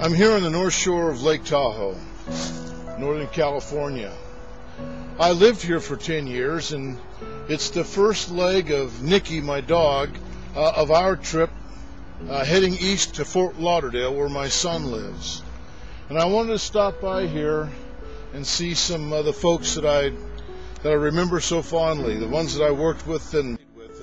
I'm here on the north shore of Lake Tahoe, Northern California. I lived here for 10 years, and it's the first leg of Nikki, my dog, of our trip heading east to Fort Lauderdale, where my son lives. And I wanted to stop by here and see some of the folks that I remember so fondly, the ones that I worked with, and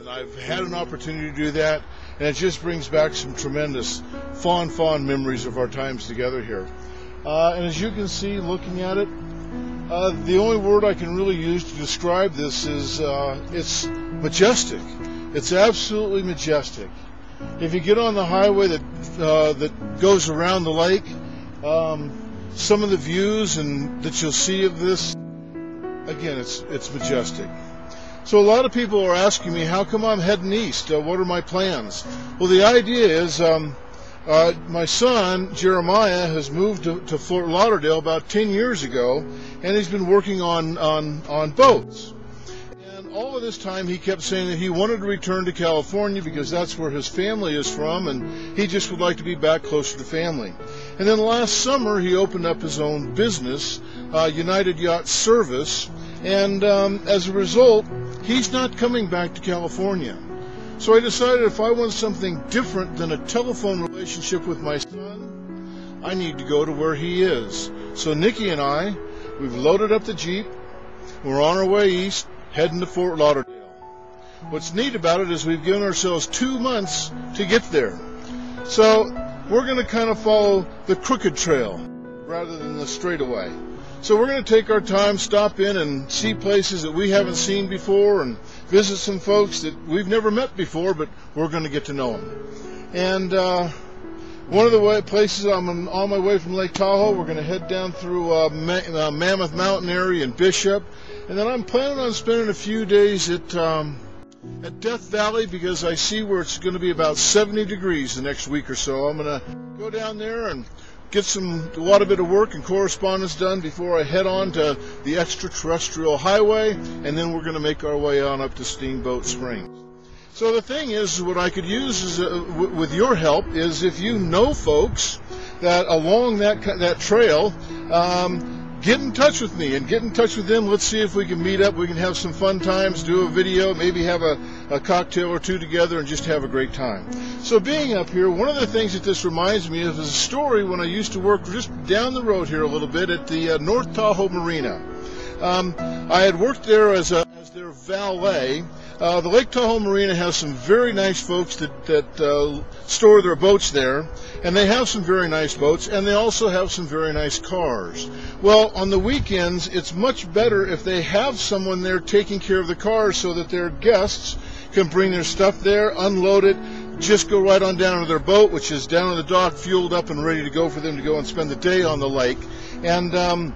I've had an opportunity to do that, and it just brings back some tremendous fond memories of our times together here. And as you can see, looking at it, the only word I can really use to describe this is it's majestic. It's absolutely majestic. If you get on the highway that goes around the lake, some of the views that you'll see of this, again, it's majestic. So a lot of people are asking me, how come I'm heading east? What are my plans? Well, the idea is my son, Jeremiah, has moved to Fort Lauderdale about 10 years ago, and he's been working on boats. And all of this time he kept saying that he wanted to return to California because that's where his family is from, and he just would like to be back closer to family. And then last summer he opened up his own business, United Yacht Service, and as a result, he's not coming back to California. So I decided if I want something different than a telephone relationship with my son, I need to go to where he is. So Nikki and I, we've loaded up the Jeep. We're on our way east, heading to Fort Lauderdale. What's neat about it is we've given ourselves 2 months to get there. So we're going to kind of follow the crooked trail rather than the straightaway. So we're going to take our time, stop in and see places that we haven't seen before, and visit some folks that we've never met before, but we're going to get to know them. And one of the places I'm on my way from Lake Tahoe, we're going to head down through Mammoth Mountain area and Bishop, and then I'm planning on spending a few days at Death Valley, because I see where it's going to be about 70 degrees the next week or so. I'm going to go down there and get a lot of bit of work and correspondence done before I head on to the extraterrestrial highway, and then we're going to make our way on up to Steamboat Springs. So the thing is, what I could use is, with your help, is if you know folks that along that trail, get in touch with me and get in touch with them. Let's see if we can meet up. We can have some fun times, do a video, maybe have a cocktail or two together and just have a great time. So being up here, one of the things that this reminds me of is a story when I used to work just down the road here a little bit at the North Tahoe Marina. I had worked there as their valet. The Lake Tahoe Marina has some very nice folks that store their boats there, and they have some very nice boats, and they also have some very nice cars. Well, on the weekends, it's much better if they have someone there taking care of the cars so that their guests can bring their stuff there, unload it, just go right on down to their boat, which is down on the dock, fueled up and ready to go for them to go and spend the day on the lake. And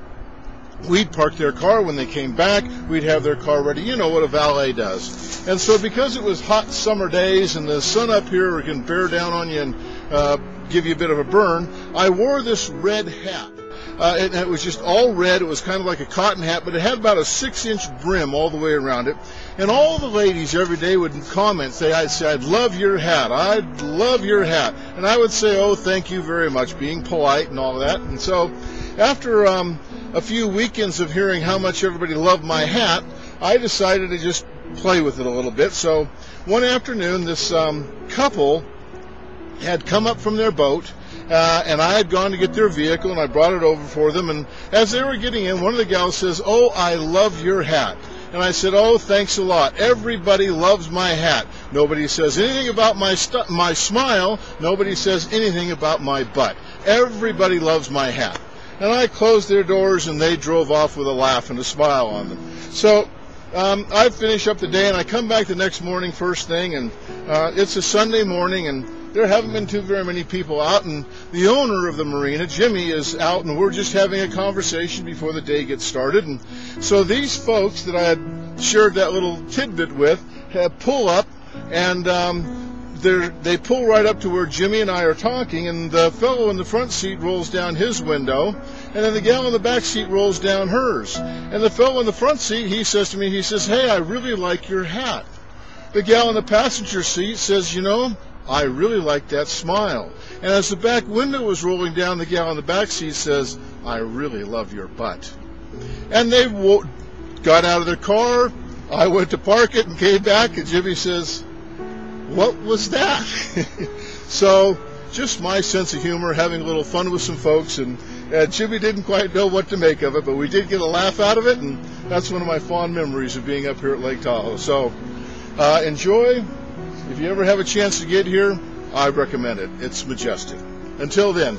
we'd park their car when they came back. We'd have their car ready. You know what a valet does. And so because it was hot summer days and the sun up here can bear down on you and give you a bit of a burn, I wore this red hat. It was just all red. It was kind of like a cotton hat, but it had about a 6-inch brim all the way around it. And all the ladies every day would comment, I'd say, I'd love your hat. I'd love your hat. And I would say, oh, thank you very much, being polite and all that. And so after a few weekends of hearing how much everybody loved my hat, I decided to just play with it a little bit. So one afternoon, this couple had come up from their boat, and I had gone to get their vehicle, and I brought it over for them. And as they were getting in, one of the gals says, oh, I love your hat. And I said, oh, thanks a lot. Everybody loves my hat. Nobody says anything about my smile. Nobody says anything about my butt. Everybody loves my hat. And I closed their doors, and they drove off with a laugh and a smile on them. So I finish up the day, and I come back the next morning first thing, and it's a Sunday morning, and there haven't been very many people out, and the owner of the marina, Jimmy, is out, and we're just having a conversation before the day gets started. And so these folks that I had shared that little tidbit with pull up, and they pull right up to where Jimmy and I are talking, and the fellow in the front seat rolls down his window, and then the gal in the back seat rolls down hers. And the fellow in the front seat, he says to me, he says, hey, I really like your hat. The gal in the passenger seat says, you know, I really like that smile. And as the back window was rolling down, the gal in the back seat says, I really love your butt. And they got out of their car. I went to park it and came back, and Jimmy says, what was that? So just my sense of humor, having a little fun with some folks, and Jimmy didn't quite know what to make of it, but we did get a laugh out of it, and that's one of my fond memories of being up here at Lake Tahoe. So enjoy. If you ever have a chance to get here, I recommend it. It's majestic. Until then,